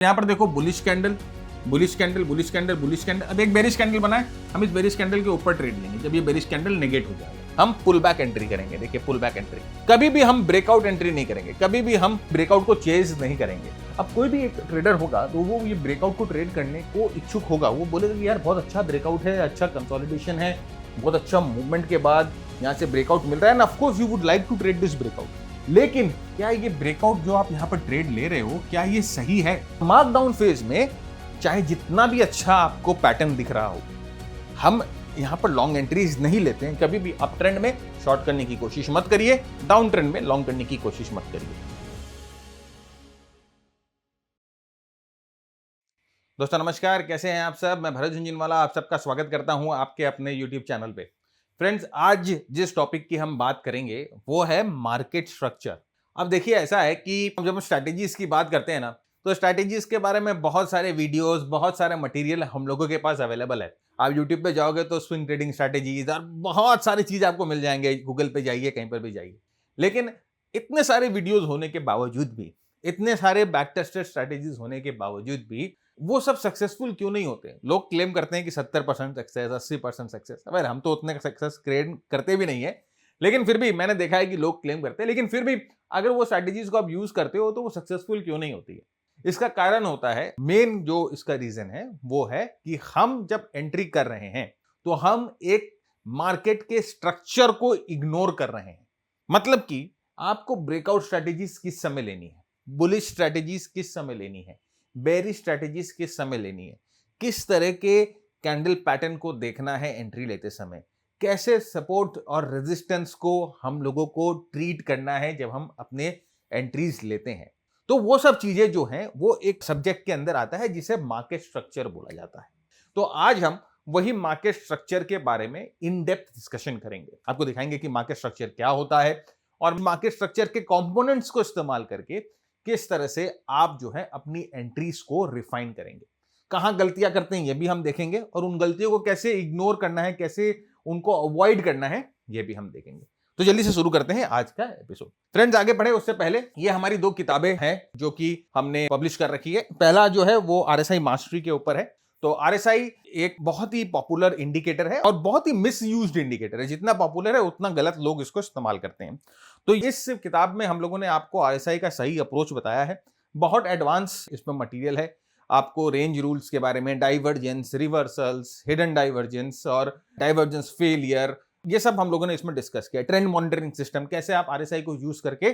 यहाँ पर देखो bullish candle, bullish candle, bullish candle, bullish candle. अब एक बेरिश कैंडल बना है, हम इस बेरिश कैंडल के ऊपर ट्रेड लेंगे। जब ये बेरिश कैंडल नेगेट हो जाएगा हम पुल बैक एंट्री करेंगे। देखिए पुल बैक एंट्री, कभी भी हम ब्रेकआउट एंट्री नहीं करेंगे, कभी भी हम ब्रेकआउट को चेज नहीं करेंगे। अब कोई भी एक ट्रेडर होगा तो वो ये ब्रेकआउट को ट्रेड करने को इच्छुक होगा, वो बोलेगा कि यार बहुत अच्छा ब्रेकआउट है, अच्छा कंसोलिडेशन है, बहुत अच्छा मूवमेंट के बाद यहाँ से ब्रेकआउट मिल रहा है, and of course you would like to trade this breakout. लेकिन क्या ये ब्रेकआउट जो आप यहाँ पर ट्रेड ले रहे हो, क्या ये सही है? मार्कडाउन फेज में चाहे जितना भी अच्छा आपको पैटर्न दिख रहा हो, हम यहाँ पर लॉन्ग एंट्रीज नहीं लेते हैं। कभी भी अप ट्रेंड में शॉर्ट करने की कोशिश मत करिए, डाउन ट्रेंड में लॉन्ग करने की कोशिश मत करिए। दोस्तों नमस्कार, कैसे हैं आप सब? मैं भरत झुंझुनवाला आप सबका स्वागत करता हूं आपके अपने YouTube चैनल पे। फ्रेंड्स, आज जिस टॉपिक की हम बात करेंगे वो है मार्केट स्ट्रक्चर। अब देखिए ऐसा है कि जब हम स्ट्रैटेजीज की बात करते हैं ना, तो स्ट्रैटेजीज के बारे में बहुत सारे वीडियोस, बहुत सारे मटेरियल हम लोगों के पास अवेलेबल है। आप यूट्यूब पे जाओगे तो स्विंग ट्रेडिंग स्ट्रैटेजीज और बहुत सारी चीज आपको मिल जाएंगे, गूगल पे जाइए, कहीं पर भी जाइए। लेकिन इतने सारे वीडियोज होने के बावजूद भी, इतने सारे बैक टेस्टेड स्ट्रैटेजीज होने के बावजूद भी वो सब सक्सेसफुल क्यों नहीं होते? लोग क्लेम करते हैं कि 70% सक्सेस, 80% सक्सेस। अब हम तो उतने सक्सेस क्रिएट करते भी नहीं है, लेकिन फिर भी मैंने देखा है कि लोग क्लेम करते हैं। लेकिन फिर भी अगर वो स्ट्रैटेजीज को आप यूज करते हो तो वो सक्सेसफुल क्यों नहीं होती है? इसका कारण होता है, मेन जो इसका रीजन है वो है कि हम जब एंट्री कर रहे हैं तो हम एक मार्केट के स्ट्रक्चर को इग्नोर कर रहे हैं। मतलब कि आपको ब्रेकआउट स्ट्रैटेजीज किस समय लेनी है, बुलिश स्ट्रैटेजीज किस समय लेनी है, बेरिश स्ट्रैटेजीज किस समय लेनी है, किस तरह के कैंडल पैटर्न को देखना है एंट्री लेते समय, कैसे सपोर्ट और रेजिस्टेंस को हम लोगों को ट्रीट करना है जब हम अपने एंट्रीज लेते हैं। तो वो सब चीजें जो हैं वो एक सब्जेक्ट के अंदर आता है जिसे मार्केट स्ट्रक्चर बोला जाता है। तो आज हम वही मार्केट स्ट्रक्चर के बारे में इन डेप्थ डिस्कशन करेंगे। आपको दिखाएंगे कि मार्केट स्ट्रक्चर क्या होता है और मार्केट स्ट्रक्चर के कंपोनेंट्स को इस्तेमाल करके किस तरह से आप जो है अपनी एंट्रीज को रिफाइन करेंगे। कहां गलतियां करते हैं ये भी हम देखेंगे, और उन गलतियों को कैसे इग्नोर करना है, कैसे उनको अवॉइड करना है, ये भी हम देखेंगे। तो जल्दी से शुरू करते हैं आज का एपिसोड। फ्रेंड्स, आगे बढ़े उससे पहले ये हमारी दो किताबें हैं जो कि हमने पब्लिश कर रखी है। पहला जो है वो आरएसआई मास्टरी के ऊपर है। तो आरएसआई एक बहुत ही पॉपुलर इंडिकेटर है और बहुत ही मिसयूज्ड इंडिकेटर है। जितना पॉपुलर है उतना गलत लोग इसको इस्तेमाल करते हैं। तो इस किताब में हम लोगों ने आपको आरएसआई का सही अप्रोच बताया है। बहुत एडवांस इसमें मटेरियल है। आपको रेंज रूल्स के बारे में, डाइवर्जेंस, रिवर्सल्स, हिडन डाइवर्जेंस और डाइवर्जेंस फेलियर, ये सब हम लोगों ने इसमें डिस्कस किया। ट्रेंड मॉनिटरिंग सिस्टम, कैसे आप आरएसआई को यूज करके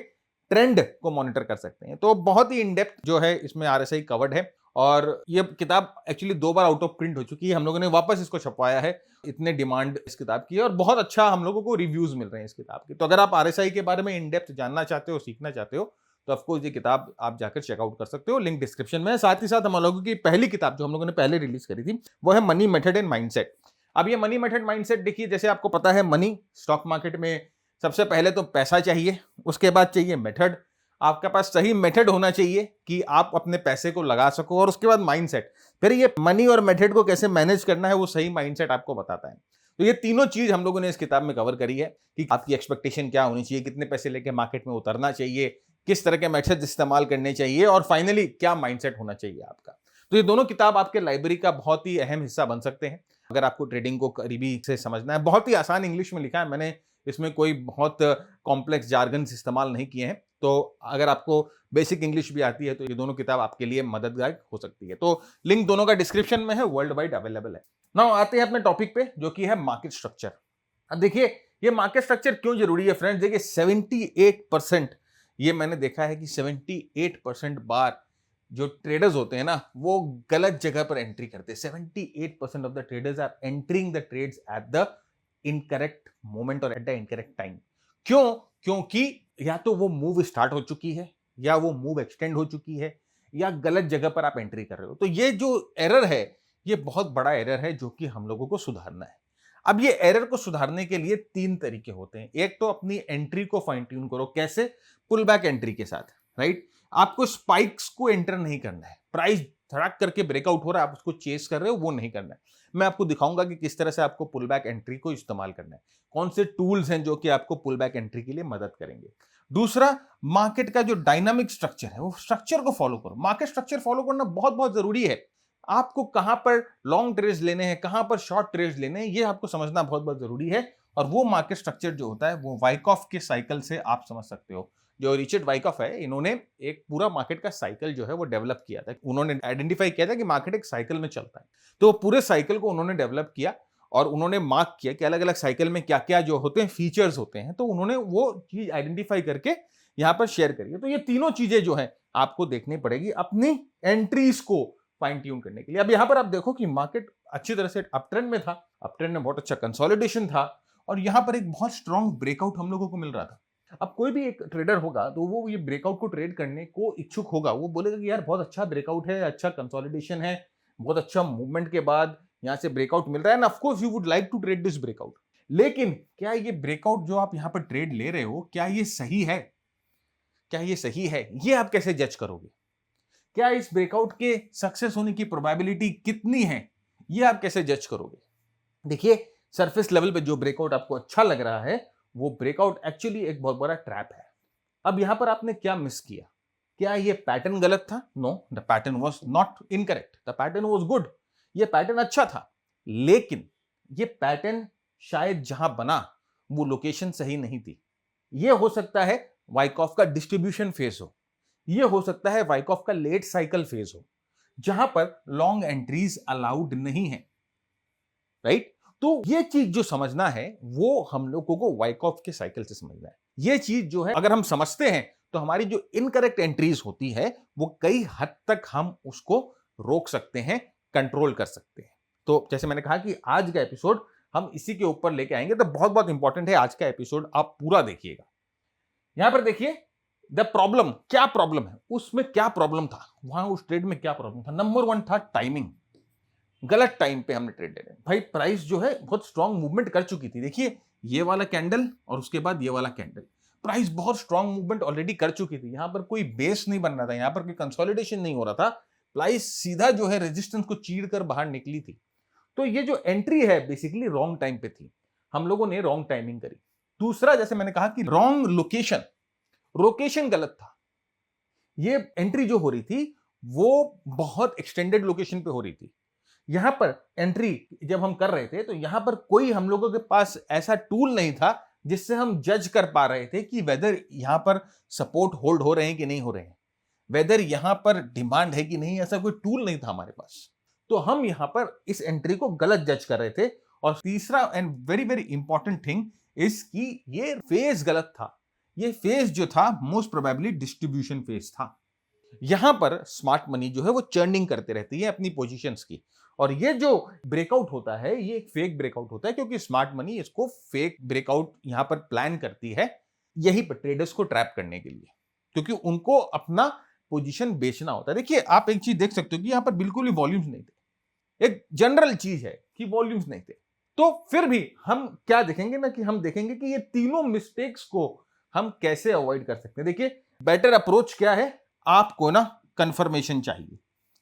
ट्रेंड को मॉनिटर कर सकते हैं। तो बहुत ही इन डेप्थ जो है इसमें आरएसआई कवर्ड है। और ये किताब actually 2 bar out of print हो चुकी है। हम लोगों ने वापस इसको छपवाया है, इतने डिमांड इस किताब की है और बहुत अच्छा हम लोगों को रिव्यूज मिल रहे हैं इस किताब के। तो अगर आप आरएसआई के बारे में इन डेप्थ जानना चाहते हो, सीखना चाहते हो, तो ऑफकोर्स ये किताब आप जाकर चेकआउट कर सकते हो। लिंक डिस्क्रिप्शन में है। साथ ही साथ हम लोगों की पहली किताब जो हम लोगों ने पहले रिलीज करी थी वो है मनी मेथड एंड माइंडसेट। अब ये मनी मेथड माइंडसेट देखिए, जैसे आपको पता है मनी, स्टॉक मार्केट में सबसे पहले तो पैसा चाहिए, उसके बाद चाहिए मेथड। आपके पास सही मेथड होना चाहिए कि आप अपने पैसे को लगा सको, और उसके बाद माइंडसेट। फिर ये मनी और मेथड को कैसे मैनेज करना है वो सही माइंडसेट आपको बताता है। तो ये तीनों चीज हम लोगों ने इस किताब में कवर करी है कि आपकी एक्सपेक्टेशन क्या होनी चाहिए, कितने पैसे लेके मार्केट में उतरना चाहिए, किस तरह के मेथड इस्तेमाल करने चाहिए, और फाइनली क्या माइंडसेट होना चाहिए आपका। तो ये दोनों किताब आपके लाइब्रेरी का बहुत ही अहम हिस्सा बन सकते हैं अगर आपको ट्रेडिंग को करीबी से समझना है। बहुत ही आसान इंग्लिश में लिखा है मैंने, इसमें कोई बहुत कॉम्प्लेक्स जार्गन्स इस्तेमाल नहीं किए हैं। तो अगर आपको बेसिक इंग्लिश भी आती है तो ये दोनों किताब आपके लिए मददगार हो सकती है। तो लिंक दोनों का डिस्क्रिप्शन में है, वर्ल्ड वाइड अवेलेबल है। नाउ आते हैं अपने टॉपिक पे जो कि है मार्केट स्ट्रक्चर। अब देखिए ये मार्केट स्ट्रक्चर क्यों जरूरी है फ्रेंड्स। देखिए 78%, ये मैंने देखा है कि 78% बार जो ट्रेडर्स होते हैं ना वो गलत जगह पर एंट्री करते हैं। 78% of the traders are entering the trades at the incorrect moment और एट द इनकरेक्ट टाइम। क्यों? क्योंकि या तो वो मूव स्टार्ट हो चुकी है, या वो मूव एक्सटेंड हो चुकी है, या गलत जगह पर आप एंट्री कर रहे हो। तो ये जो एरर है ये बहुत बड़ा एरर है जो कि हम लोगों को सुधारना है। अब ये एरर को सुधारने के लिए 3 तरीके होते हैं। एक तो अपनी एंट्री को फाइन ट्यून करो, कैसे? पुल बैक एंट्री के साथ, राइट? आपको स्पाइक्स को एंटर नहीं करना है। प्राइस धड़ाक करके ब्रेकआउट हो रहा है, आप उसको चेस कर रहे हो, वो नहीं करना है। मैं आपको दिखाऊंगा कि किस तरह से आपको पुल बैक एंट्री को इस्तेमाल करना है, कौन से टूल्स हैं जो कि आपको पुल बैक एंट्री के लिए मदद करेंगे। दूसरा, मार्केट का जो डायनामिक स्ट्रक्चर है वो स्ट्रक्चर को फॉलो करो। मार्केट स्ट्रक्चर फॉलो करना बहुत बहुत जरूरी है। आपको कहां पर लॉन्ग ट्रेड्स लेने हैं, कहां पर शॉर्ट ट्रेड्स लेने हैं, ये आपको समझना बहुत बहुत जरूरी है। और वो मार्केट स्ट्रक्चर जो होता है वो वाइकॉफ के साइकिल से आप समझ सकते हो। जो रिचर्ड वाइकॉफ है, इन्होंने एक पूरा मार्केट का साइकिल जो है वो डेवलप किया था। उन्होंने आइडेंटिफाई किया था कि मार्केट एक साइकिल में चलता है, तो पूरे साइकिल को उन्होंने डेवलप किया और उन्होंने मार्क किया कि अलग अलग साइकिल में क्या क्या जो होते हैं फीचर्स होते हैं, तो उन्होंने वो चीज आइडेंटिफाई करके यहां पर शेयर करिए। तो ये तीनों चीजें जो है आपको देखनी पड़ेगी अपनी एंट्रीज को फाइन ट्यून करने के लिए। अब यहां पर आप देखो कि मार्केट अच्छी तरह से अप ट्रेंड में था, अप ट्रेंड में बहुत अच्छा कंसोलिडेशन था और यहां पर एक बहुत स्ट्रांग ब्रेकआउट हम लोगों को मिल रहा था। अब कोई भी एक ट्रेडर होगा तो वो ये ब्रेकआउट को ट्रेड करने को इच्छुक होगा, वो बोलेगा कि यार बहुत अच्छा ब्रेकआउट है, अच्छा कंसोलिडेशन है, बहुत अच्छा मूवमेंट के बाद यहां से ब्रेकआउट मिल रहा है, and of course you would like to trade this breakout. लेकिन क्या ये ब्रेकआउट जो आप यहां पर ट्रेड ले रहे हो, क्या ये सही है? क्या ये सही है? ये आप कैसे जज करोगे? क्या इस ब्रेकआउट के सक्सेस होने की प्रोबेबिलिटी कितनी है, ये आप कैसे जज करोगे? देखिए, सरफेस लेवल पे जो ब्रेकआउट आपको अच्छा लग रहा है वो ब्रेकआउट एक्चुअली एक बहुत बड़ा ट्रैप है। अब यहां पर आपने क्या मिस किया? क्या ये पैटर्न गलत था? No, the pattern was not incorrect, the pattern was good. ये पैटर्न अच्छा था, लेकिन ये पैटर्न शायद जहां बना वो लोकेशन सही नहीं थी। ये हो सकता है वाइकॉफ का डिस्ट्रीब्यूशन फेज हो, ये हो सकता है वाइकॉफ का लेट साइकिल फेज हो, जहां पर लॉन्ग एंट्रीज अलाउड नहीं है, राइट? तो ये चीज जो समझना है वो हम लोगों को वाइकॉफ के साइकिल से समझना है। ये चीज जो है अगर हम समझते हैं तो हमारी जो इनकरेक्ट एंट्रीज होती है वो कई हद तक हम उसको रोक सकते हैं, कंट्रोल कर सकते हैं। तो जैसे मैंने कहा कि आज का एपिसोड हम इसी के ऊपर लेके आएंगे, तो बहुत बहुत इंपॉर्टेंट है आज का एपिसोड, आप पूरा देखिएगा। यहां पर देखिए द प्रॉब्लम, क्या प्रॉब्लम है, उसमें क्या प्रॉब्लम था, वहां उस ट्रेड में क्या प्रॉब्लम था। नंबर 1 था टाइमिंग। गलत टाइम पे हमने ट्रेड ले रहे हैं भाई। प्राइस जो है बहुत स्ट्रांग मूवमेंट कर चुकी थी। देखिए ये वाला कैंडल और उसके बाद ये वाला कैंडल, प्राइस बहुत स्ट्रांग मूवमेंट ऑलरेडी कर चुकी थी। यहां पर कोई बेस नहीं बन रहा था, यहां पर कोई कंसोलिडेशन नहीं हो रहा था। प्राइस सीधा जो है रेजिस्टेंस को चीर कर बाहर निकली थी। तो ये जो एंट्री है बेसिकली रॉन्ग टाइम पे थी, हम लोगों ने रॉन्ग टाइमिंग करी। दूसरा, जैसे मैंने कहा कि रॉन्ग लोकेशन, लोकेशन गलत था। ये एंट्री जो हो रही थी वो बहुत एक्सटेंडेड लोकेशन पे हो रही थी। यहां पर एंट्री जब हम कर रहे थे तो यहां पर कोई हम लोगों के पास ऐसा टूल नहीं था जिससे हम जज कर पा रहे थे कि वेदर यहां पर सपोर्ट होल्ड हो रहे हैं कि नहीं हो रहे हैं, वेदर यहां पर डिमांड है कि नहीं, ऐसा कोई टूल नहीं था हमारे पास। तो हम यहां पर इस एंट्री को गलत जज कर रहे थे। और तीसरा and very very important thing is कि ये फेज गलत था। ये फेज जो था मोस्ट प्रोबेबली डिस्ट्रीब्यूशन फेज था। यहां पर स्मार्ट मनी जो है वो चर्निंग करते रहती है अपनी पोजीशंस की, और ये जो ब्रेकआउट होता है ये एक फेक ब्रेकआउट होता है, क्योंकि स्मार्ट मनी इसको फेक ब्रेकआउट यहां पर प्लान करती है, यही पर ट्रेडर्स को ट्रैप करने के लिए, क्योंकि उनको अपना पोजीशन बेचना होता है। देखिए आप एक चीज देख सकते हो कि यहां पर बिल्कुल ही वॉल्यूम्स नहीं थे, एक जनरल चीज है कि वॉल्यूम्स नहीं थे। तो फिर भी हम क्या देखेंगे ना कि हम देखेंगे कि ये तीनों मिस्टेक्स को हम कैसे अवॉइड कर सकते हैं। देखिए बेटर अप्रोच क्या है, आपको ना कंफर्मेशन चाहिए,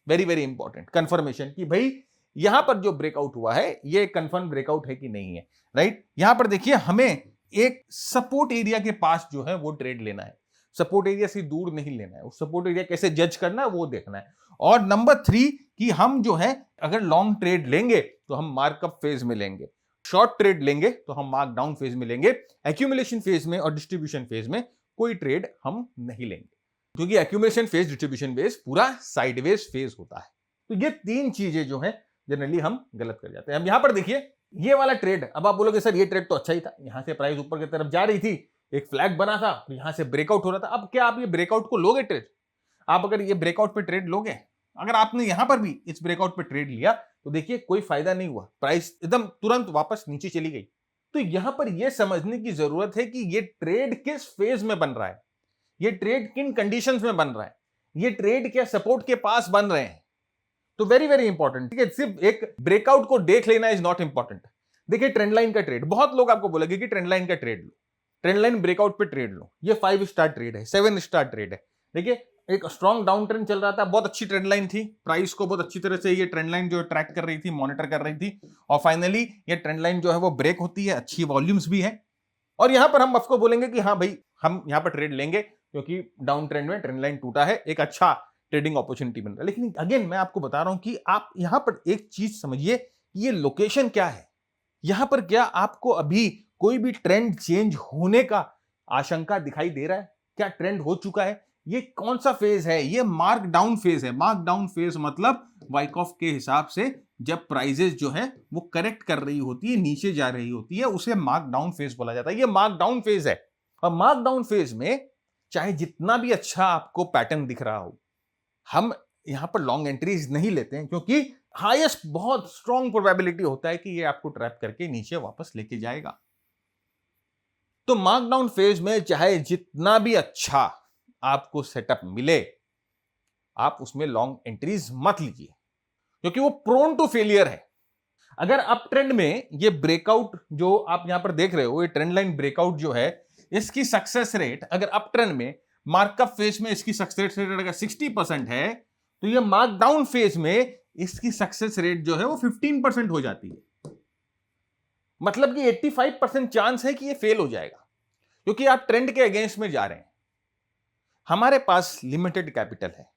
वेरी वेरी इंपॉर्टेंट कंफर्मेशन, कि भाई यहां पर जो ब्रेकआउट हुआ है ये कंफर्म ब्रेकआउट है कि नहीं है, राइट? यहां पर देखिए हमें एक सपोर्ट एरिया के पास जो है वो ट्रेड लेना है, सपोर्ट एरिया से दूर नहीं लेना है। उस सपोर्ट एरिया कैसे जज करना है वो देखना है। और नंबर 3 कि हम जो है अगर लॉन्ग ट्रेड लेंगे तो हम मार्कअप फेज में लेंगे, शॉर्ट ट्रेड लेंगे तो हम मार्क डाउन फेज में लेंगे, एक्यूमुलेशन फेज में और डिस्ट्रीब्यूशन फेज में कोई ट्रेड हम नहीं लेंगे, क्योंकि एक्यूमुलेशन फेज, डिस्ट्रीब्यूशन फेज पूरा साइडवेज फेज होता है। तो ये 3 चीजें जो है जनरली हम गलत कर जाते हैं। अब यहां पर देखिए ये वाला ट्रेड, अब आप बोलोगे सर ये ट्रेड तो अच्छा ही था, यहां से प्राइस ऊपर की तरफ जा रही थी, एक फ्लैग बना था, यहां से ब्रेकआउट हो रहा था। अब क्या आप ये ब्रेकआउट को लोगे ट्रेड? आप अगर ये ब्रेकआउट पे ट्रेड लोगे, अगर आपने यहां पर भी इस ब्रेकआउट पे ट्रेड लिया तो देखिए कोई फायदा नहीं हुआ, प्राइस एकदम तुरंत वापस नीचे चली गई। तो यहां पर यह समझने की जरूरत है कि ये ट्रेड किस फेज में बन रहा है, ये ट्रेड किन कंडीशंस में बन रहा है, ये ट्रेड क्या सपोर्ट के पास बन रहे हैं। तो वेरी वेरी इंपॉर्टेंट, ठीक है? सिर्फ एक ब्रेकआउट को देख लेना इज नॉट इंपॉर्टेंट। देखिए ट्रेंड लाइन का ट्रेड, बहुत लोग आपको बोलेंगे कि ट्रेंड लाइन का ट्रेड लो, ट्रेंड लाइन ब्रेकआउट पे ट्रेड लो, ये 5 स्टार ट्रेड है, 7 स्टार ट्रेड है। देखिए एक स्ट्रॉन्ग डाउन ट्रेंड चल रहा था, बहुत अच्छी ट्रेंड लाइन थी, प्राइस को बहुत अच्छी तरह से ये ट्रेंड लाइन जो ट्रैक कर रही थी, मॉनिटर कर रही थी, और फाइनली ये ट्रेंड लाइन जो है वो ब्रेक होती है, अच्छी वॉल्यूम्स भी है, और यहां पर हम आपको बोलेंगे कि हाँ भाई हम यहां पर ट्रेड लेंगे क्योंकि डाउन ट्रेंड में ट्रेंड लाइन टूटा है, एक अच्छा ट्रेडिंग अपॉर्चुनिटी बन रहा है। लेकिन अगेन मैं आपको बता रहा हूं कि आप यहां पर एक चीज समझिए, ये लोकेशन क्या है। यहां पर क्या आपको अभी कोई भी ट्रेंड चेंज होने का आशंका दिखाई दे रहा है? क्या ट्रेंड हो चुका है? ये कौन सा फेज है? ये मार्क डाउन फेज है। मार्क डाउन फेज मतलब वाइकॉफ के हिसाब से जब प्राइजेस जो है वो करेक्ट कर रही होती है, नीचे जा रही होती है, उसे मार्क डाउन फेज बोला जाता है। ये मार्क डाउन फेज है। और मार्क डाउन फेज में चाहे जितना भी अच्छा आपको पैटर्न दिख रहा हो, हम यहां पर लॉन्ग एंट्रीज नहीं लेते हैं, क्योंकि हाईएस्ट बहुत स्ट्रॉन्ग प्रोबेबिलिटी होता है कि ये आपको ट्रैप करके नीचे वापस लेके जाएगा। तो मार्क डाउन फेज में चाहे जितना भी अच्छा आपको सेटअप मिले, आप उसमें लॉन्ग एंट्रीज मत लीजिए, क्योंकि वो प्रोन टू फेलियर है। अगर अप ट्रेंड में ये ब्रेकआउट जो आप यहां पर देख रहे हो, ये ट्रेंड लाइन ब्रेकआउट जो है, इसकी सक्सेस रेट अगर अप ट्रेंड में मार्कअप फेज में इसकी सक्सेस रेट अगर 60% है, तो ये मार्क डाउन फेज में इसकी सक्सेस रेट जो है वो 15% हो जाती है। मतलब कि 85% चांस है कि ये फेल हो जाएगा, क्योंकि आप ट्रेंड के अगेंस्ट में जा रहे हैं। हमारे पास लिमिटेड कैपिटल है,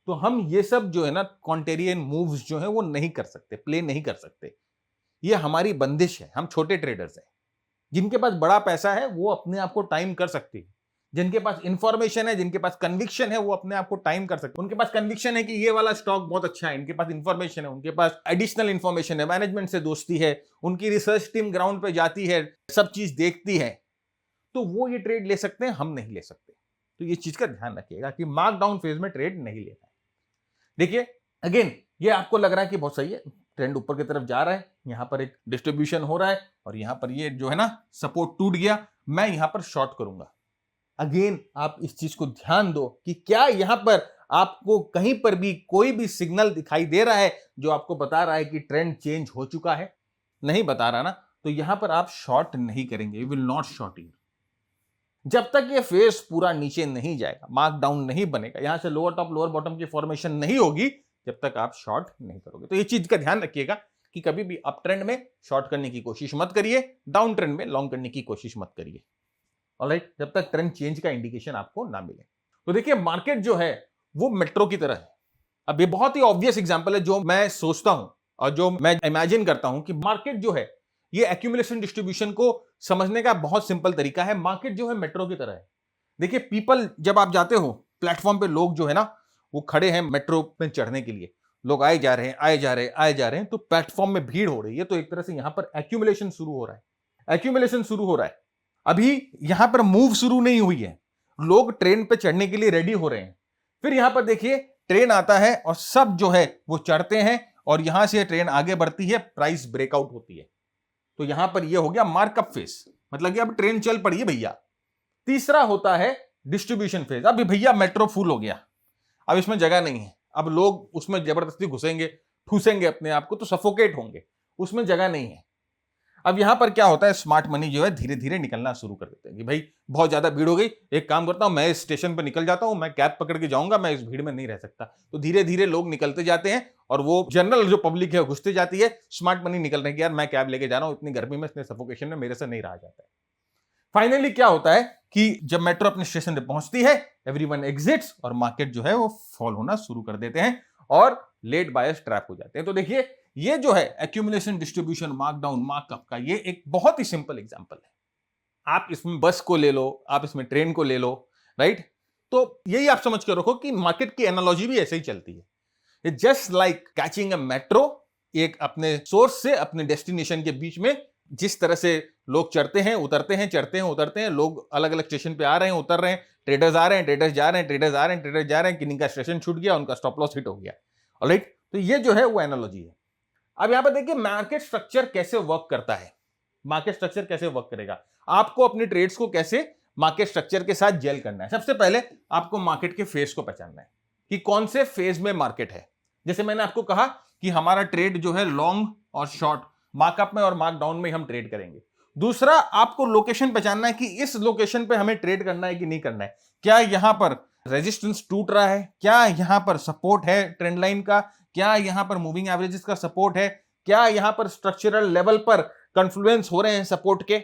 तो हम ये सब जो है ना कॉन्टेरियन मूव्स जो है वो नहीं कर सकते, प्ले नहीं कर सकते। ये हमारी बंदिश है। हम छोटे ट्रेडर्स हैं। जिनके पास बड़ा पैसा है वो अपने आप को टाइम कर सकते हैं। जिनके पास इंफॉर्मेशन है, जिनके पास कन्विक्शन है, वो अपने आप को टाइम कर सकते हैं। उनके पास कन्विक्शन है कि ये वाला स्टॉक बहुत अच्छा है, इनके पास इंफॉर्मेशन है, उनके पास एडिशनल इंफॉर्मेशन है, मैनेजमेंट से दोस्ती है, उनकी रिसर्च टीम ग्राउंड पे जाती है, सब चीज देखती है, तो वो ये ट्रेड ले सकते हैं, हम नहीं ले सकते। तो ये चीज का ध्यान रखिएगा कि मार्क डाउन फेज में ट्रेड नहीं लेना है। देखिए अगेन, ये आपको लग रहा है कि बहुत सही है, ट्रेंड ऊपर की तरफ जा रहा है, यहां पर एक डिस्ट्रीब्यूशन हो रहा है और यहां पर ये जो है ना सपोर्ट टूट गया, मैं यहां पर शॉर्ट करूंगा। अगेन आप इस चीज को ध्यान दो कि क्या यहां पर आपको कहीं पर भी कोई भी सिग्नल दिखाई दे रहा है जो आपको बता रहा है कि ट्रेंड चेंज हो चुका है? नहीं बता रहा ना, तो यहां पर आप शॉर्ट नहीं करेंगे, यू विल नॉट शॉर्ट इन। जब तक ये फेस पूरा नीचे नहीं जाएगा, मार्क डाउन नहीं बनेगा, यहां से लोअर टॉप लोअर बॉटम की फॉर्मेशन नहीं होगी, जब तक आप शॉर्ट नहीं करोगे। तो ये चीज का ध्यान रखिएगा कि कभी भी अप ट्रेंड में शॉर्ट करने की कोशिश मत करिए, डाउन ट्रेंड में लॉन्ग करने की कोशिश मत करिए। ऑलराइट, जब तक ट्रेंड चेंज का इंडिकेशन आपको ना मिले। तो देखिए मार्केट जो है वो मेट्रो की तरह है। अब ये बहुत ही ऑब्वियस एग्जांपल है जो मैं सोचता हूं और जो मैं इमेजिन करता हूं कि मार्केट जो है, ये एक्यूमुलेशन डिस्ट्रीब्यूशन को समझने का बहुत सिंपल तरीका है। मार्केट जो है मेट्रो की तरह है। देखिए पीपल, जब आप जाते हो प्लेटफॉर्म पे, लोग जो है ना वो खड़े हैं मेट्रो पे चढ़ने के लिए, लोग आए जा रहे हैं, आए जा रहे हैं, आए जा रहे हैं, तो प्लेटफॉर्म में भीड़ हो रही है। तो एक तरह से यहां पर एक्यूमुलेशन शुरू हो रहा है, एक्यूमुलेशन शुरू हो रहा है। अभी यहां पर मूव शुरू नहीं हुई है, लोग ट्रेन पे चढ़ने के लिए रेडी हो रहे हैं। फिर यहां पर देखिए ट्रेन आता है और सब जो है वो चढ़ते हैं और यहां से ट्रेन आगे बढ़ती है, प्राइस ब्रेकआउट होती है। तो यहां पर ये हो गया मार्कअप फेज, मतलब कि अब ट्रेन चल पड़ी है भैया। तीसरा होता है डिस्ट्रीब्यूशन फेज। अब भैया मेट्रो फुल हो गया, अब इसमें जगह नहीं है, अब लोग उसमें जबरदस्ती घुसेंगे, ठूसेंगे अपने आप को, तो सफोकेट होंगे, उसमें जगह नहीं है। अब यहां पर क्या होता है, स्मार्ट मनी जो है धीरे धीरे निकलना शुरू कर देते हैं कि भाई बहुत ज्यादा भीड़ हो गई, एक काम करता हूं, मैं इस स्टेशन पर निकल जाता हूं, मैं कैब पकड़ के जाऊंगा, मैं इस भीड़ में नहीं रह सकता। तो धीरे धीरे लोग निकलते जाते हैं और वो जनरल जो पब्लिक है घुसते जाती है, स्मार्ट मनी निकल रहे हैं कि यार मैं कैब लेके जा रहा हूं, इतनी गर्मी में, इतने सफोकेशन में मेरे से नहीं रहा जाता है। फाइनली क्या होता है कि जब मेट्रो अपने स्टेशन पे पहुंचती है, एवरीवन एग्जिट्स और मार्केट जो है वो फॉल होना शुरू कर देते हैं और लेट बायर्स ट्रैप हो जाते हैं। तो देखिए ये जो है accumulation distribution mark down markup का, ये एक बहुत ही सिंपल एग्जांपल है। आप इसमें बस को ले लो, आप इसमें ट्रेन को ले लो, राइट? तो यही आप समझ के रखो कि मार्केट की एनालॉजी भी ऐसे ही चलती है। Just like catching a metro, एक अपने सोर्स से अपने डेस्टिनेशन के बीच में जिस तरह से लोग चढ़ते हैं, उतरते हैं, चढ़ते हैं, उतरते हैं, लोग अलग अलग स्टेशन पे आ रहे हैं, उतर रहे हैं, ट्रेडर्स आ रहे हैं, ट्रेडर्स जा रहे हैं, ट्रेडर्स आ रहे हैं, ट्रेडर्स जा रहे हैं, किन्हीं का स्टेशन छूट गया, उनका स्टॉप लॉस हिट हो गया। ऑलराइट, तो ये जो है वो एनालॉजी है। अब यहां पर देखिए मार्केट स्ट्रक्चर कैसे वर्क करता है। मार्केट स्ट्रक्चर कैसे वर्क करेगा, आपको अपने ट्रेड्स को कैसे मार्केट स्ट्रक्चर के साथ जेल करना है। सबसे पहले आपको मार्केट के फेज को पहचानना है कि कौन से फेज में मार्केट है। जैसे मैंने आपको कहा कि हमारा ट्रेड जो है लॉन्ग और शॉर्ट, मार्कअप में और मार्क डाउन में हम ट्रेड करेंगे। दूसरा, आपको लोकेशन पहचानना है कि इस लोकेशन पे हमें ट्रेड करना है कि नहीं करना है। क्या यहां पर रेजिस्टेंस टूट रहा है, क्या यहां पर सपोर्ट है ट्रेंड लाइन का, क्या यहां पर मूविंग एवरेजेस का सपोर्ट है, क्या यहां पर स्ट्रक्चरल लेवल पर कॉन्फ्लुएंस हो रहे हैं सपोर्ट के।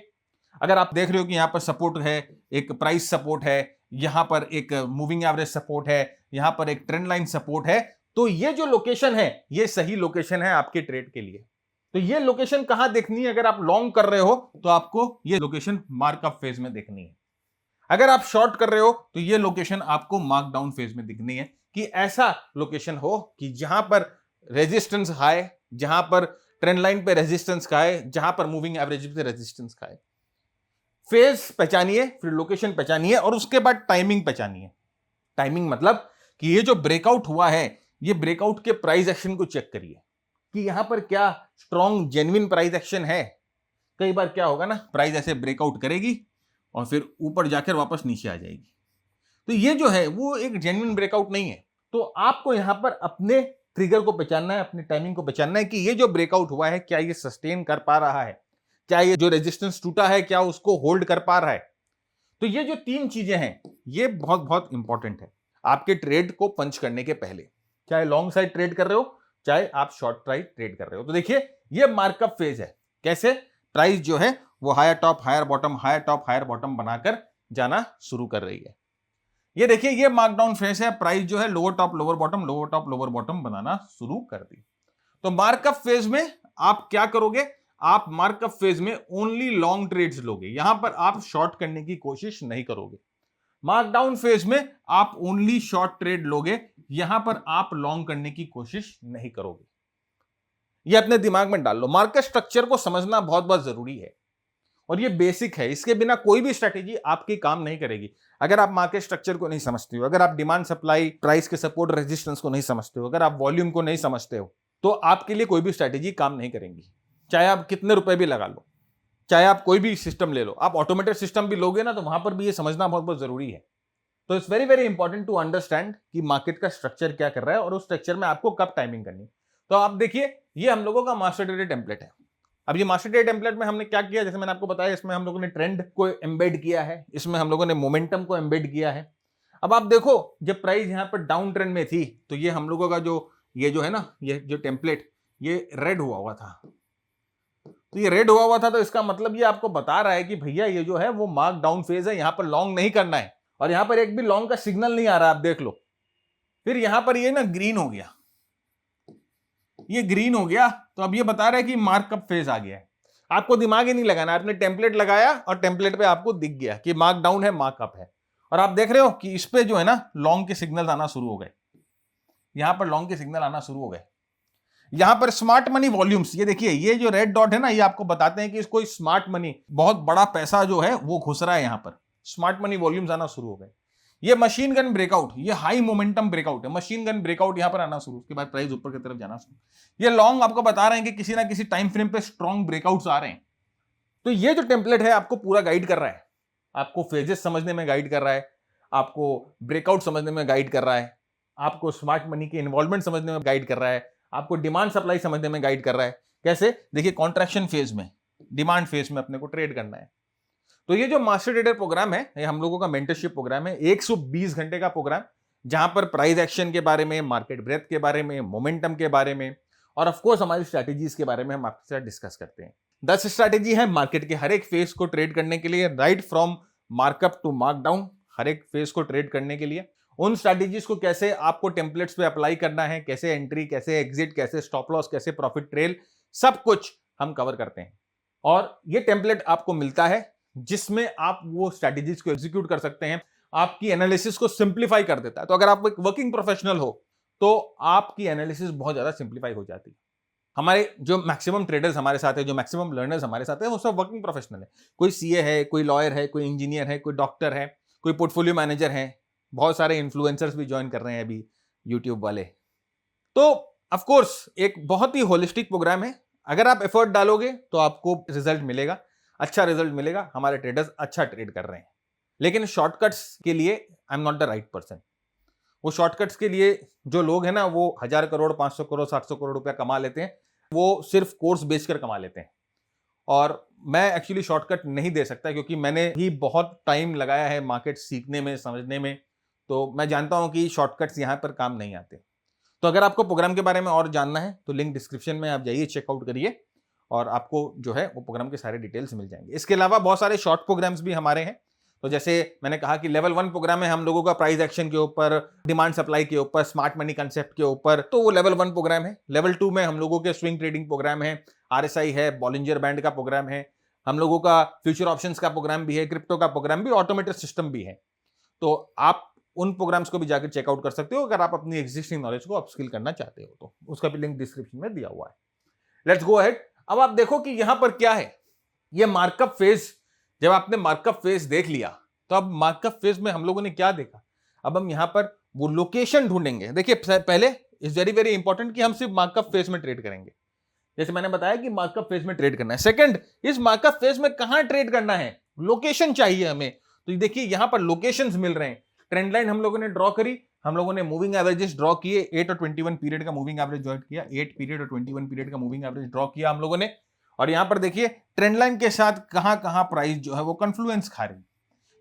अगर आप देख रहे हो कि यहां पर सपोर्ट है, एक प्राइस सपोर्ट है, यहां पर एक मूविंग एवरेज सपोर्ट है, यहां पर एक ट्रेंड लाइन सपोर्ट है, तो ये जो लोकेशन है ये सही लोकेशन है आपके ट्रेड के लिए। तो ये लोकेशन कहां देखनी है? अगर आप लॉन्ग कर रहे हो तो आपको ये लोकेशन मार्कअप फेज में देखनी है। अगर आप शॉर्ट कर रहे हो तो ये लोकेशन आपको मार्क डाउन फेज में दिखनी है, कि ऐसा लोकेशन हो कि जहां पर रेजिस्टेंस हाई, जहां पर ट्रेंड लाइन पे रेजिस्टेंस खाए, जहां पर मूविंग एवरेज पे रेजिस्टेंस खाए। फेज पहचानिए, फिर लोकेशन पहचानिए और उसके बाद टाइमिंग पहचानिए। टाइमिंग मतलब कि ये जो ब्रेकआउट हुआ है, ये ब्रेकआउट के प्राइस एक्शन को चेक करिए कि यहां पर क्या स्ट्रॉन्ग जेन्युइन प्राइस एक्शन है। कई बार क्या होगा ना, प्राइस ऐसे ब्रेकआउट करेगी और फिर ऊपर जाकर वापस नीचे आ जाएगी, तो ये जो है वो एक जेन्युइन ब्रेकआउट नहीं है। तो आपको यहां पर अपने ट्रिगर को पहचानना है, अपनी टाइमिंग को पहचानना है कि ये जो ब्रेकआउट हुआ है क्या ये सस्टेन कर पा रहा है, क्या ये जो रेजिस्टेंस टूटा है क्या उसको होल्ड कर पा रहा है। तो ये जो तीन चीजें हैं ये बहुत बहुत इंपॉर्टेंट है आपके ट्रेड को पंच करने के पहले, चाहे लॉन्ग साइड ट्रेड कर रहे हो चाहे आप शॉर्ट साइड ट्रेड कर रहे हो। तो देखिए ये मार्कअप फेज है, कैसे प्राइस जो है वो higher top higher bottom, higher top higher bottom बनाकर जाना शुरू कर रही है। ये देखिए ये मार्कडाउन फेज है, प्राइस जो है lower top lower bottom, lower top lower bottom बनाना शुरू कर दी। तो मार्कअप फेज में आप क्या करोगे? आप मार्कअप फेज में ओनली लॉन्ग ट्रेड्स लोगे, यहां पर आप शॉर्ट करने की कोशिश नहीं करोगे। मार्कडाउन फेज में आप ओनली शॉर्ट ट्रेड लोगे, यहां पर आप लॉन्ग करने की कोशिश नहीं करोगे। ये अपने दिमाग में डाल लो। मार्केट स्ट्रक्चर को समझना बहुत बहुत जरूरी है और ये बेसिक है, इसके बिना कोई भी स्ट्रेटेजी आपकी काम नहीं करेगी। अगर आप मार्केट स्ट्रक्चर को नहीं समझते हो, अगर आप डिमांड सप्लाई प्राइस के सपोर्ट रेजिस्टेंस को नहीं समझते हो, अगर आप वॉल्यूम को नहीं समझते हो, तो आपके लिए कोई भी स्ट्रेटेजी काम नहीं करेंगी। चाहे आप कितने रुपए भी लगा लो, चाहे आप कोई भी सिस्टम ले लो, आप ऑटोमेटेड सिस्टम भी लोगे ना तो वहां पर भी ये समझना बहुत बहुत जरूरी है। तो it's very very important to understand कि मार्केट का स्ट्रक्चर क्या कर रहा है और उस स्ट्रक्चर में आपको कब टाइमिंग करनी। तो आप देखिए ये हम लोगों का मास्टर ट्रेडेड टेम्पलेट है। अब ये मास्टर ट्रेडेड टेम्पलेट में हमने क्या किया, जैसे मैंने आपको बताया, इसमें हम लोगों ने ट्रेंड को एम्बेड किया है, इसमें हम लोगों ने मोमेंटम को एम्बेड किया है। अब आप देखो जब प्राइस यहां पर डाउन ट्रेंड में थी तो ये हम लोगों का ये जो है ना, ये जो टेम्पलेट ये रेड हुआ था। तो ये रेड हुआ था तो इसका मतलब ये आपको बता रहा है कि भैया ये जो है वो मार्क डाउन फेज है, यहां पर लॉन्ग नहीं करना है। और यहां पर एक भी लॉन्ग का सिग्नल नहीं आ रहा, आप देख लो। फिर यहां पर ये ना ग्रीन हो गया, ये ग्रीन हो गया, तो अब ये बता रहा है कि मार्कअप फेज आ गया है। आपको दिमाग ही नहीं लगाना, आपने टेम्पलेट लगाया और टेम्पलेट पे आपको दिख गया कि मार्क डाउन है मार्कअप है। और आप देख रहे हो कि इस पे जो है ना लॉन्ग के सिग्नल आना शुरू हो गए, यहां पर लॉन्ग के सिग्नल आना शुरू हो गए। यहां पर स्मार्ट मनी वॉल्यूम्स, ये देखिए ये जो रेड डॉट है ना, ये आपको बताते हैं कि कोई स्मार्ट मनी, बहुत बड़ा पैसा जो है वो घुस रहा है यहां पर। स्मार्ट मनी वॉल्यूम्स आना शुरू हो गए। ये मशीन गन ब्रेकआउट, ये हाई मोमेंटम ब्रेकआउट है, मशीन गन ब्रेकआउट यहां पर आना शुरू, उसके बाद प्राइस ऊपर की तरफ जाना शुरू। ये लॉन्ग आपको बता रहे हैं कि किसी ना किसी टाइम फ्रेम पे स्ट्रॉन्ग ब्रेकआउट्स आ रहे हैं। तो ये जो टेम्पलेट है आपको पूरा गाइड कर रहा है, आपको फेजेस समझने में गाइड कर रहा है, आपको ब्रेकआउट समझने में गाइड कर रहा है, आपको स्मार्ट मनी के इन्वॉल्वमेंट समझने में गाइड कर रहा है, आपको डिमांड सप्लाई समझने में गाइड कर रहा है। कैसे? देखिए कॉन्ट्रैक्शन फेज में, डिमांड फेज में अपने को ट्रेड करना है। तो ये जो मास्टर ट्रेडर प्रोग्राम है, ये हम लोगों का मेंटरशिप प्रोग्राम है, 120 घंटे का प्रोग्राम, जहां पर प्राइस एक्शन के बारे में, मार्केट ब्रेथ के बारे में, मोमेंटम के बारे में और ऑफ कोर्स हमारी स्ट्रैटेजीज के बारे में हम आपके साथ डिस्कस करते हैं। 10 स्ट्रैटेजी है मार्केट के हर एक फेज को ट्रेड करने के लिए, right from markup to markdown, हर एक फेज को ट्रेड करने के लिए। उन स्ट्रैटेजीज को कैसे आपको टेम्पलेट्स पे अप्लाई करना है, कैसे एंट्री, कैसे एग्जिट, कैसे स्टॉप लॉस, कैसे प्रॉफिट ट्रेल, सब कुछ हम कवर करते हैं। और ये टेम्पलेट आपको मिलता है जिसमें आप वो स्ट्रैटेजीज को एग्जीक्यूट कर सकते हैं, आपकी एनालिसिस को सिंप्लीफाई कर देता है। तो अगर आप एक वर्किंग प्रोफेशनल हो तो आपकी एनालिसिस बहुत ज्यादा सिंप्लीफाई हो जाती है। हमारे जो मैक्सिमम ट्रेडर्स हमारे साथ है, जो मैक्सिमम लर्नर्स हमारे साथ है, वो सब वर्किंग प्रोफेशनल है। कोई सीए है, कोई लॉयर है, कोई इंजीनियर है, कोई डॉक्टर है, कोई पोर्टफोलियो मैनेजर है, बहुत सारे इन्फ्लुएंसर्स भी ज्वाइन कर रहे हैं अभी यूट्यूब वाले। तो ऑफ कोर्स एक बहुत ही होलिस्टिक प्रोग्राम है, अगर आप एफर्ट डालोगे तो आपको रिजल्ट मिलेगा, अच्छा रिजल्ट मिलेगा। हमारे ट्रेडर्स अच्छा ट्रेड कर रहे हैं, लेकिन शॉर्टकट्स के लिए I am not the right person. वो शॉर्टकट्स के लिए जो लोग हैं ना, वो 1000 करोड़ 500 करोड़ 700 करोड़ रुपया कमा लेते हैं, वो सिर्फ कोर्स बेचकर कमा लेते हैं। और मैं एक्चुअली शॉर्टकट नहीं दे सकता क्योंकि मैंने ही बहुत टाइम लगाया है मार्केट सीखने में, समझने में। तो मैं जानता हूं कि शॉर्टकट्स यहां पर काम नहीं आते। तो अगर आपको प्रोग्राम के बारे में और जानना है तो लिंक डिस्क्रिप्शन में आप जाइए, चेकआउट करिए और आपको जो है वो प्रोग्राम के सारे डिटेल्स मिल जाएंगे। इसके अलावा बहुत सारे शॉर्ट प्रोग्राम्स भी हमारे हैं। तो जैसे मैंने कहा कि लेवल 1 प्रोग्राम है हम लोगों का प्राइस एक्शन के ऊपर, डिमांड सप्लाई के ऊपर, स्मार्ट मनी कंसेप्ट के ऊपर, तो वो लेवल 1 प्रोग्राम है। लेवल 2 में हम लोगों के स्विंग ट्रेडिंग प्रोग्राम है, आरएसआई है, बॉलिंजर बैंड का प्रोग्राम है, हम लोगों का फ्यूचर ऑप्शंस का प्रोग्राम भी है, क्रिप्टो का प्रोग्राम भी, ऑटोमेटेड सिस्टम भी है। तो आप उन प्रोग्राम्स को भी जाकर चेकआउट कर सकते हो अगर आप अपनी एग्जिस्टिंग नॉलेज को अपस्किल करना चाहते हो तो। उसका भी लिंक डिस्क्रिप्शन में दिया हुआ है। Let's go ahead. अब आप देखो कि यहां पर क्या है, ये मार्कअप फेज। जब आपने मार्कअप फेज देख लिया तो अब मार्कअप फेज में हम लोगों ने क्या देखा, अब हम यहां पर वो लोकेशन ढूंढेंगे। देखिए पहले इज वेरी वेरी इंपॉर्टेंट कि हम सिर्फ मार्कअप फेज में ट्रेड करेंगे, जैसे मैंने बताया कि मार्कअप फेज में ट्रेड करना है। सेकंड, इस मार्कअप फेज में कहां ट्रेड करना है, लोकेशन चाहिए हमें। तो देखिए यहां पर लोकेशंस मिल रहे हैं। ट्रेंड लाइन हम लोगों ने ड्रॉ करी, हम लोगों ने मूविंग एवरेजेस ड्रॉ किए, 8 और 21 पीरियड का मूविंग एवरेज ड्रॉ किया, 8 पीरियड और 21 पीरियड का मूविंग एवरेज ड्रॉ किया हम लोगों ने। और यहां पर देखिए ट्रेंड लाइन के साथ कहां कहां प्राइस जो है वो कन्फ्लुएंस खा रही है।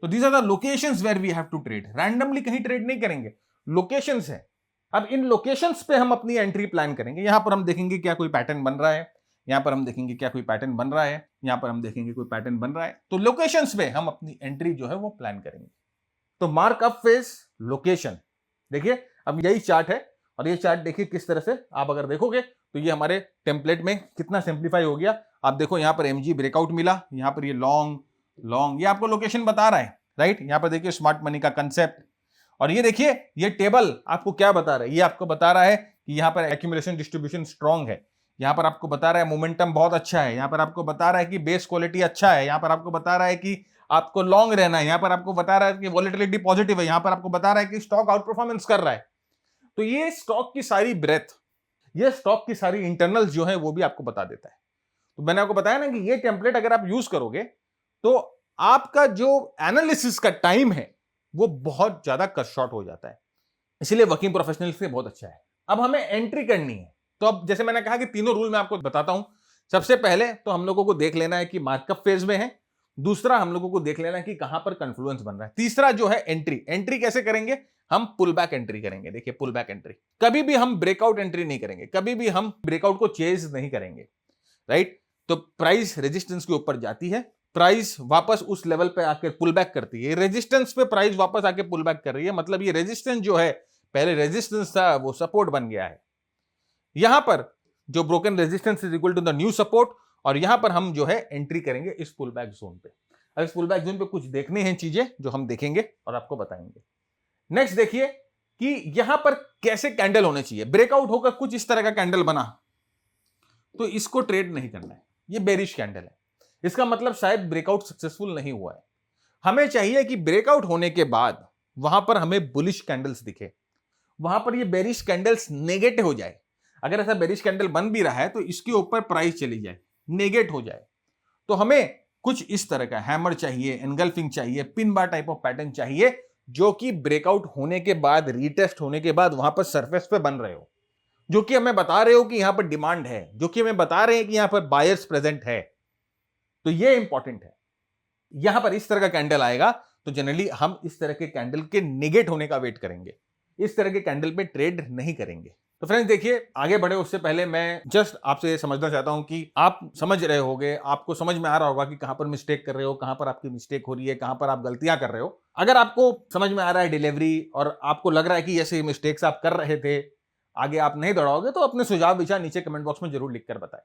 तो these are the locations where we have to trade. Randomly कहीं ट्रेड नहीं करेंगे, लोकेशंस है। अब इन लोकेशंस पे हम अपनी एंट्री प्लान करेंगे। यहां पर हम देखेंगे क्या कोई पैटर्न बन रहा है, यहां पर हम देखेंगे क्या कोई पैटर्न बन रहा है, यहां पर हम देखेंगे कोई पैटर्न बन रहा है। तो लोकेशंस पे हम अपनी एंट्री जो है वो प्लान करेंगे। तो मार्क अप फेज, लोकेशन। देखिए अब यही चार्ट है और ये चार्ट देखिए किस तरह से आप अगर देखोगे तो ये हमारे टेम्पलेट में कितना सिंप्लीफाई हो गया। आप देखो यहां पर एमजी ब्रेकआउट मिला, यहां पर ये लॉन्ग लॉन्ग, ये आपको लोकेशन बता रहा है, राइट। यहां पर देखिए स्मार्ट मनी का कंसेप्ट, और ये देखिए ये टेबल आपको क्या बता रहा है, ये आपको बता रहा है कि यहां पर एक्यूमुलेशन डिस्ट्रीब्यूशन स्ट्रांग है, यहां पर आपको बता रहा है मोमेंटम बहुत अच्छा है, यहां पर आपको बता रहा है कि बेस क्वालिटी अच्छा है, यहां पर आपको बता रहा है कि आपको लॉन्ग रहना है, यहां पर आपको बता रहा है कि वॉलेटिलिटी पॉजिटिव है, यहां पर आपको बता रहा है कि स्टॉक आउट परफॉर्मेंस कर रहा है। तो ये स्टॉक की सारी ब्रेथ, ये स्टॉक की सारी इंटरनल्स जो है वो भी आपको बता देता है। तो मैंने आपको बताया ना कि ये टेम्पलेट अगर आप यूज करोगे तो आपका जो एनालिसिस का टाइम है वो बहुत ज्यादा कट शॉर्ट हो जाता है। इसलिए वर्किंग प्रोफेशनल्स के लिए बहुत अच्छा है। अब हमें एंट्री करनी है, तो अब जैसे मैंने कहा कि तीनों रूल मैं आपको बताता हूं। सबसे पहले तो हम लोगों को देख लेना है कि मार्कअप फेज में है, दूसरा हम लोगों को देख लेना है कि कहां पर कन्फ्लुएंस बन रहा है, तीसरा जो है एंट्री। एंट्री कैसे करेंगे, हम पुल बैक एंट्री करेंगे। देखिए पुल बैक एंट्री, कभी भी हम ब्रेकआउट एंट्री नहीं करेंगे, कभी भी हम ब्रेकआउट को चेज नहीं करेंगे, राइट। तो प्राइस रेजिस्टेंस के ऊपर जाती है, प्राइस वापस उस लेवल पे आकर पुल बैक करती है, रेजिस्टेंस पे प्राइस वापस आके पुल बैक कर रही है, मतलब ये रेजिस्टेंस जो है पहले रेजिस्टेंस था वो सपोर्ट बन गया है। यहां पर जो broken resistance is equal to the new support, और यहां पर हम जो है एंट्री करेंगे इस पुल बैक जोन पे। अब इस पुल बैक जोन पे कुछ देखने हैं चीजें जो हम देखेंगे और आपको बताएंगे। नेक्स्ट देखिए कि यहां पर कैसे कैंडल होने चाहिए। ब्रेकआउट होकर कुछ इस तरह का कैंडल बना तो इसको ट्रेड नहीं करना है, ये बेरिश कैंडल है, इसका मतलब शायद ब्रेकआउट सक्सेसफुल नहीं हुआ है। हमें चाहिए कि ब्रेकआउट होने के बाद वहां पर हमें बुलिश कैंडल्स दिखे, वहां पर ये बेरिश कैंडल्स नेगेट हो जाए। अगर ऐसा बेरिश कैंडल बन भी रहा है तो इसके ऊपर प्राइस चली जाए, नेगेट हो जाए, तो हमें कुछ इस तरह का हैमर चाहिए, एनगल्फिंग चाहिए, pin bar type of pattern चाहिए जो कि ब्रेकआउट होने के बाद, रीटेस्ट होने के बाद वहां पर सरफेस पे बन रहे हो, जो कि हमें बता रहे हो कि यहां पर डिमांड है, जो कि हमें बता रहे हैं कि यहां पर बायर्स प्रेजेंट है। तो ये इंपॉर्टेंट है। यहां पर इस तरह का कैंडल आएगा तो जनरली हम इस तरह के कैंडल के नेगेट होने का वेट करेंगे, इस तरह के कैंडल पे ट्रेड नहीं करेंगे। तो फ्रेंड्स देखिए आगे बढ़े उससे पहले मैं जस्ट आपसे ये समझना चाहता हूं कि आप समझ रहे होगे, आपको समझ में आ रहा होगा कि कहां पर मिस्टेक कर रहे हो, कहां पर आपकी मिस्टेक हो रही है, कहां पर आप गलतियां कर रहे हो। अगर आपको समझ में आ रहा है डिलीवरी और आपको लग रहा है कि ऐसे मिस्टेक्स आप कर रहे थे, आगे आप नहीं दौड़ाओगे, तो अपने सुझाव विचार नीचे कमेंट बॉक्स में जरूर लिखकर बताएं।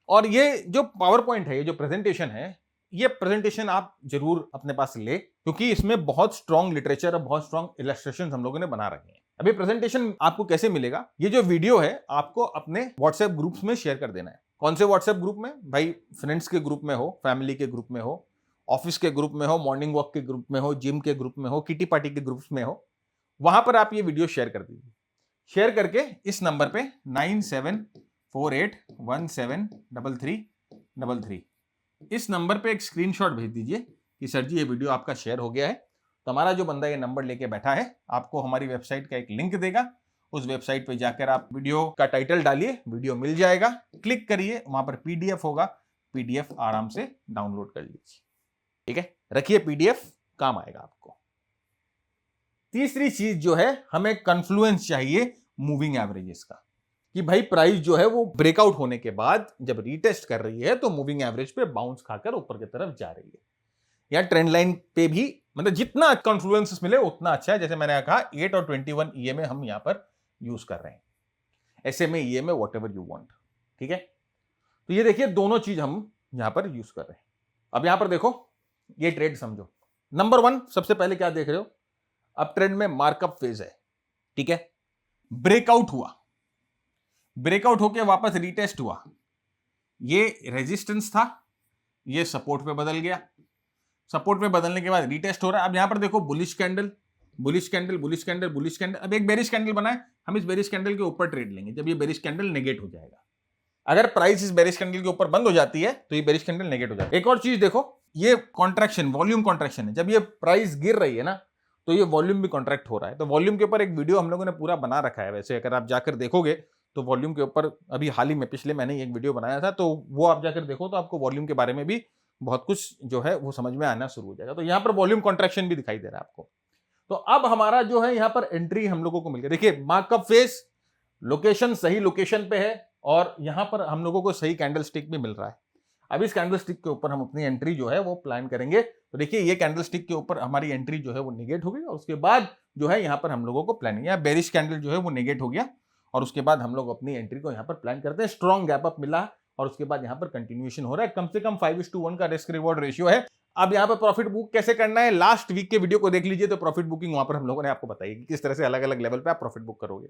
और ये जो पावर पॉइंट है, ये जो प्रेजेंटेशन है, ये प्रेजेंटेशन आप जरूर अपने पास ले, क्योंकि इसमें बहुत स्ट्रॉन्ग लिटरेचर और बहुत स्ट्रॉन्ग इलस्ट्रेशन हम लोगों ने बना रखे हैं। अभी प्रेजेंटेशन आपको कैसे मिलेगा, ये जो वीडियो है आपको अपने व्हाट्सएप ग्रुप्स में शेयर कर देना है। कौन से व्हाट्सएप ग्रुप में भाई, फ्रेंड्स के ग्रुप में हो, फैमिली के ग्रुप में हो, ऑफिस के ग्रुप में हो, मॉर्निंग वॉक के ग्रुप में हो, जिम के ग्रुप में हो, किटी पार्टी के ग्रुप्स में हो, वहां पर आप ये वीडियो शेयर कर दीजिए। शेयर करके इस नंबर पे 9748173333 इस नंबर पे एक स्क्रीनशॉट भेज दीजिए कि सर जी ये वीडियो आपका शेयर हो गया है। तो हमारा जो बंदा ये नंबर लेके बैठा है आपको हमारी वेबसाइट का एक लिंक देगा, उस वेबसाइट पे जाकर आप वीडियो का टाइटल डालिए, वीडियो मिल जाएगा, क्लिक करिए, वहां पर पीडीएफ होगा, पीडीएफ आराम से डाउनलोड कर लीजिए। ठीक है, रखिए पीडीएफ, काम आएगा आपको। तीसरी चीज जो है, हमें कन्फ्लुएंस चाहिए मूविंग एवरेजेस का। कि भाई प्राइस जो है वो ब्रेकआउट होने के बाद जब रीटेस्ट कर रही है तो मूविंग एवरेज पे बाउंस खाकर ऊपर की तरफ जा रही है, या ट्रेंड लाइन पे भी मतलब जितना कॉन्फ्लुएंसेस मिले उतना अच्छा है। जैसे मैंने कहा 8 और 21 ईएमए हम यहां पर यूज कर रहे हैं, SMA EMA whatever you want, ठीक है। तो ये देखिए दोनों चीज हम यहां पर यूज कर रहे हैं। अब यहां पर देखो ये ट्रेड समझो। नंबर 1 सबसे पहले क्या देख रहे हो, अब ट्रेंड में मार्कअप फेज है, ठीक है। ब्रेकआउट हुआ, ब्रेकआउट होकर वापस रीटेस्ट हुआ, ये रेजिस्टेंस था, ये सपोर्ट पे बदल गया, सपोर्ट पे बदलने के बाद रीटेस्ट हो रहा है। अब यहां पर देखो bullish candle, bullish candle, bullish candle, bullish candle, अब एक बेरिश कैंडल बना है, हम इस बेरिश कैंडल के ऊपर ट्रेड लेंगे जब ये बेरिश कैंडल नेगेट हो जाएगा। अगर प्राइस इस बेरिश कैंडल के ऊपर बंद हो जाती है तो ये बेरिश कैंडल नेगेट हो जाएगा। एक और चीज देखो, ये कॉन्ट्रैक्शन, वॉल्यूम कॉन्ट्रैक्शन है, जब ये प्राइस गिर रही है ना तो ये वॉल्यूम भी कॉन्ट्रैक्ट हो रहा है। तो वॉल्यूम के ऊपर एक वीडियो हम लोगों ने पूरा बना रखा है, वैसे अगर आप जाकर देखोगे तो वॉल्यूम के ऊपर अभी हाल ही में पिछले महीने एक वीडियो बनाया था, तो वो आप जाकर देखो तो आपको वॉल्यूम के बारे में भी बहुत कुछ जो है वो समझ में आना शुरू हो जाएगा। तो यहां पर वॉल्यूम कॉन्ट्रैक्शन भी दिखाई दे रहा है आपको। तो अब हमारा जो है यहां पर एंट्री हम लोगों को मिल गया। देखिए मार्कअप फेस, लोकेशन सही लोकेशन पे है और यहां पर हम लोगों को सही कैंडल स्टिक भी मिल रहा है। अब इस कैंडल स्टिक के ऊपर हम अपनी एंट्री जो है वो प्लान करेंगे। तो देखिए ये कैंडल स्टिक के ऊपर हमारी एंट्री जो है वो निगेट हो गई और उसके बाद जो है यहाँ पर हम लोगों को प्लानिंग, या बेरिश कैंडल जो है वो निगेट हो गया और उसके बाद हम लोग अपनी एंट्री को यहाँ पर प्लान करते हैं। स्ट्रॉन्ग गैप अप मिला और उसके बाद यहाँ पर कंटिन्यूएशन हो रहा है, कम से कम 5:1 का रिस्क रिवॉर्ड रेशियो है। अब यहाँ पर प्रॉफिट बुक कैसे करना है, लास्ट वीक के वीडियो को देख लीजिए, तो प्रॉफिट बुकिंग वहां पर हम लोगों ने आपको बताई कि किस तरह से अलग अलग लेवल पे आप प्रॉफिट बुक करोगे।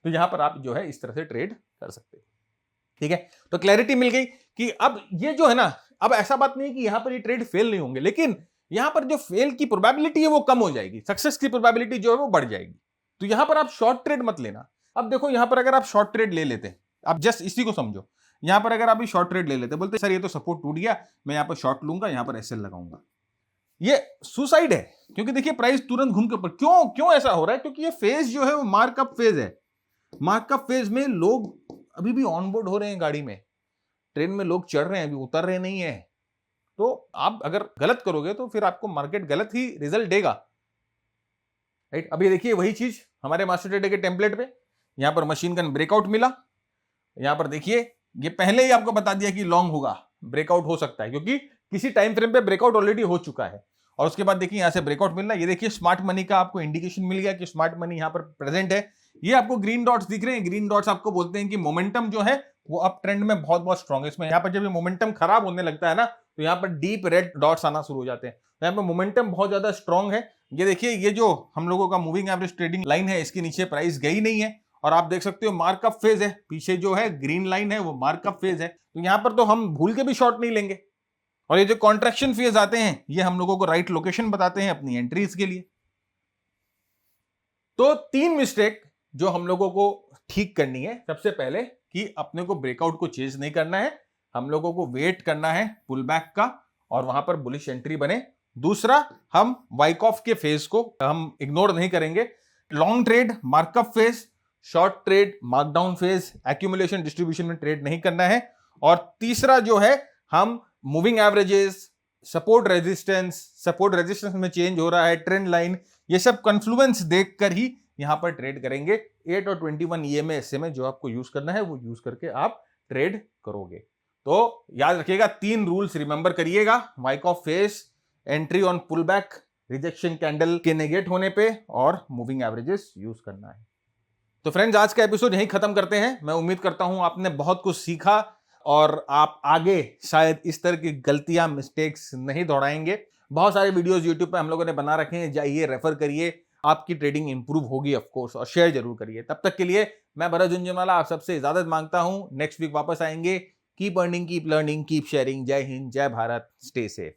तो यहाँ पर आप जो है इस तरह से ट्रेड कर सकते हैं, ठीक है। तो क्लैरिटी मिल गई कि अब ये जो है ना, अब ऐसा बात नहीं है कि यहां पर ये ट्रेड फेल नहीं होंगे, लेकिन यहां पर जो फेल की प्रोबेबिलिटी है वो कम हो जाएगी, सक्सेस की प्रोबेबिलिटी जो है वो बढ़ जाएगी। तो यहां पर आप शॉर्ट ट्रेड मत लेना। अब देखो यहां पर अगर आप शॉर्ट ट्रेड ले लेते हैं, आप जस्ट इसी को समझो, यहां पर अगर आप शॉर्ट ट्रेड ले लेते, बोलते सर ये तो सपोर्ट टूट गया, मैं यहां पर शॉर्ट लूंगा, यहां पर एसएल लगाऊंगा, ये सुसाइड है। क्योंकि देखिए प्राइस तुरंत घूम के ऊपर, क्यों ऐसा हो रहा है, क्योंकि ये फेज जो है वो मार्कअप फेज है। मार्कअप फेज में लोग अभी भी ऑनबोर्ड हो रहे हैं गाड़ी में, ट्रेन में लोग चढ़ रहे हैं, अभी उतर रहे नहीं है। तो आप अगर गलत करोगे तो फिर आपको मार्केट गलत ही रिजल्ट देगा, राइट। अब ये देखिए वही चीज हमारे मास्टर ट्रेडर के टेम्पलेट पे, यहां पर मशीन गन ब्रेकआउट मिला, यहां पर देखिए ये पहले ही आपको बता दिया कि लॉन्ग होगा, ब्रेकआउट हो सकता है क्योंकि किसी टाइम फ्रेम पे ब्रेकआउट ऑलरेडी हो चुका है। और उसके बाद देखिए यहां से ब्रेकआउट मिल रहा है, ये देखिए स्मार्ट मनी का आपको इंडिकेशन मिल गया कि स्मार्ट मनी यहां पर प्रेजेंट है। ये आपको ग्रीन डॉट्स दिख रहे हैं, ग्रीन डॉट्स आपको बोलते हैं कि मोमेंटम जो है वो अप ट्रेंड में बहुत बहुत स्ट्रॉन्ग है। इसमें यहाँ पर जब ये मोमेंटम खराब होने लगता है ना तो यहाँ पर डीप रेड डॉट्स आना शुरू हो जाते हैं। तो यहाँ पर मोमेंटम बहुत ज्यादा स्ट्रॉन्ग है। ये देखिए ये जो हम लोगों का मूविंग एवरेज ट्रेडिंग लाइन है, इसके नीचे प्राइस गई नहीं है और आप देख सकते हो मार्कअप फेज है, पीछे जो है ग्रीन लाइन है वो मार्कअप फेज है। तो यहाँ पर तो हम भूल के भी शॉर्ट नहीं लेंगे। और ये जो कॉन्ट्रैक्शन फेज आते हैं ये हम लोगों को राइट लोकेशन बताते हैं अपनी एंट्रीज के लिए। तो 3 मिस्टेक जो हम लोगों को ठीक करनी है, सबसे पहले कि अपने को ब्रेकआउट को चेज नहीं करना है, हम लोगों को वेट करना है पुल बैक का और वहां पर बुलिश एंट्री बने। दूसरा, हम वाइक ऑफ के फेज को हम इग्नोर नहीं करेंगे। Long trade markup phase, short trade markdown phase, accumulation distribution में ट्रेड नहीं करना है। और तीसरा जो है हम मूविंग एवरेजेस, सपोर्ट रेजिस्टेंस में चेंज हो रहा है, ट्रेंड लाइन, ये सब कन्फ्लुएंस देखकर ही यहां पर ट्रेड करेंगे। 8 और 21 ईएमए एसएमए जो आपको यूज करना है वो यूज करके आप ट्रेड करोगे। तो याद रखिएगा 3 रूल्स रिमेंबर करिएगा, wick of face, entry on pull back, rejection candle के नेगेट होने पे और मूविंग एवरेजेस यूज करना है। तो फ्रेंड्स आज का एपिसोड यहीं खत्म करते हैं। मैं उम्मीद करता हूं आपने बहुत कुछ सीखा और आप आगे शायद इस तरह की गलतियां, मिस्टेक्स नहीं दोहराएंगे। बहुत सारे वीडियोस यूट्यूब पे हम लोगों ने बना रखे हैं, जाइए रेफर करिए, आपकी ट्रेडिंग इंप्रूव होगी ऑफ कोर्स, और शेयर जरूर करिए। तब तक के लिए मैं भरत झुंझुनवाला आप सबसे इजाजत मांगता हूं। नेक्स्ट वीक वापस आएंगे। Keep earning, keep learning, keep sharing. जय हिंद, जय भारत, स्टे सेफ।